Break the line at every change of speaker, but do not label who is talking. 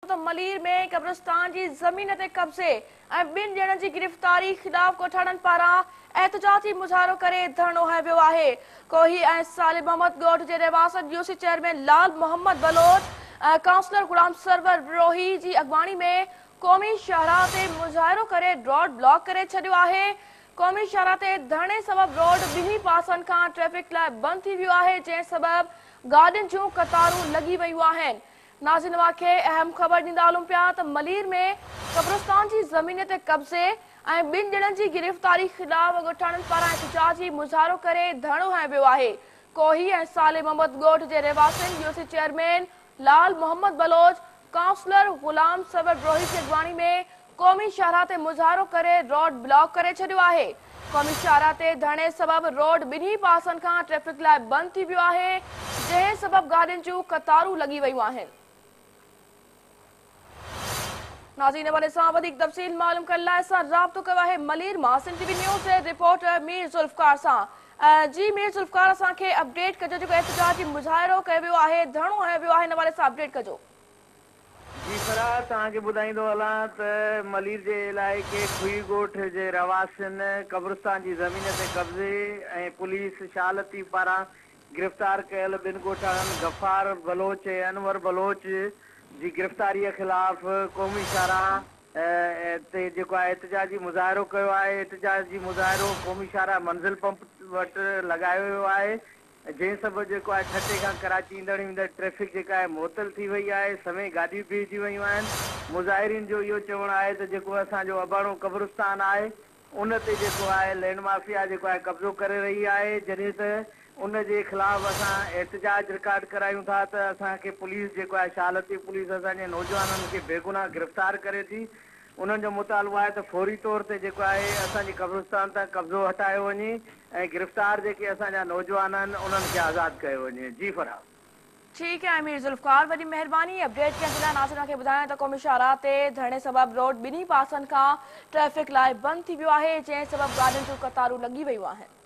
तो मलीर में कब्रिस्तान की जमीन ते कब्जे ऐं ॿिनि ॼणनि जी गिरफ़्तारी ख़िलाफ़ कोठाड़नि पारां एहतजाजी मुज़ाहिरो करे धरणो हंयो वियो आहे। कोही ऐं सालिम अहमद ॻोठ जे रहवासन यूसी चेयरमैन लाल मोहम्मद बलोच काउंसलर गुलाम सरवर बिरोही जी अॻवानी में क़ौमी शाहराह ते मुज़ाहिरो करे रोड ब्लॉक करे छॾियो आहे। क़ौमी शाहराह ते धरणे सबबि रोड ॿिन्ही पासनि खां ट्रैफ़िक लाइ बंदि थी वियो आहे, जंहिं सबबि गाॾियुनि जूं कतारूं लॻी वयूं आहिनि। नाज़रीन खे अहम ख़बर ॾींदा हलूं पिया त मलीर में कब्रिस्तान जी ज़मीन ते कब्ज़े ऐं ॿिनि ॼणनि जी गिरफ़्तारी ख़िलाफ़ ॻोठाणनि पारां एहतजाजी मुज़ाहिरो करे धरणो हंयो वियो आहे। कोही ऐं सालिम अहमद ॻोठ जे रहवासियुनि यूसी चेयरमैन लाल मोहम्मद बलोच काउंसलर गुलाम सरवर बिरोही जी अॻवानी में क़ौमी शाहराह ते मुज़ाहिरो करे रोड ब्लॉक करे छॾियो आहे। क़ौमी शाहराह ते धरणे सबबि रोड ॿिन्ही पासनि खां ट्रैफ़िक लाइ बंदि थी वियो आहे, जंहिं सबबि गाॾियुनि जूं कतारूं लॻी वयूं आहिनि। नाज़रीन वाले सां वधीक तफ़सील मालूम करण लाइ असां राब्तो कयो आहे मलीर मां सिंध टीवी न्यूज़ जे रिपोर्टर मीर ज़ुल्फ़कार सां। जी मीर ज़ुल्फ़कार, असांखे अपडेट कजो, जेको एहतजाजी मुज़ाहिरो कयो वियो आहे, धरणो हंयो वियो आहे, हिन वारे सां अपडेट कजो।
जी फराह तव्हांखे ॿुधाईंदो हलां त मलीर जे इलाइक़े खुई ॻोठ जे रहवासियुनि कब्रिस्तान जी ज़मीन ते कब्ज़े ऐं पुलिस शालती पारां गिरफ़्तार कयल ॿिनि ॻोठाणनि गफ़ार बलोच ऐं अनवर बलोच जी गिरफ़्तारीअ ख़िलाफ़ क़ौमी शाहराह ते जेको आहे एहतजाजी मुज़ाहिरो कयो आहे। एहतजाजी मुज़ाहिरो क़ौमी शाहराह मंज़िल पंप वटि लॻायो वियो आहे, जंहिं सबबि जेको आहे ठटे खां कराची ईंदड़ ट्रैफ़िक जेका आहे मुअतल थी वई आहे, समय गाॾियूं बीहजी वयूं आहिनि। मुज़ाहिरीन जो इहो चवणु आहे त जेको असांजो अबाणो कब्रिस्तान आहे उन ते जेको आहे लैंड माफ़िया जेको आहे कब्ज़ो करे रही आहे, जॾहिं त उन जे ख़िलाफ़ असां एहतजाज रिकॉर्ड करायूं था त असांखे पुलिस जेको आहे शालती पुलिस असांजे नौजवाननि खे बेगुनाह गिरफ़्तार करे थी। उन्हनि जो मुतालबो आहे त फौरी तौर ते जेको आहे असांजी कब्रिस्तान तां कब्ज़ो हटायो वञे ऐं गिरफ़्तार जेके असांजा नौजवान आहिनि उन्हनि खे आज़ादु कयो वञे। जी फराह।
ठीक है मीर ज़ुल्फ़कार, वॾी महिरबानी अपडेट करण जे लाइ। नाज़रीन खे ॿुधायां त क़ौमी शाहराह ते धरणे सबबि रोड ॿिन्ही पासनि खां ट्रैफ़िक लाइ बंदि थी वियो आहे, जंहिं सबबि गाॾियुनि जूं कतारूं लॻी वयूं आहिनि।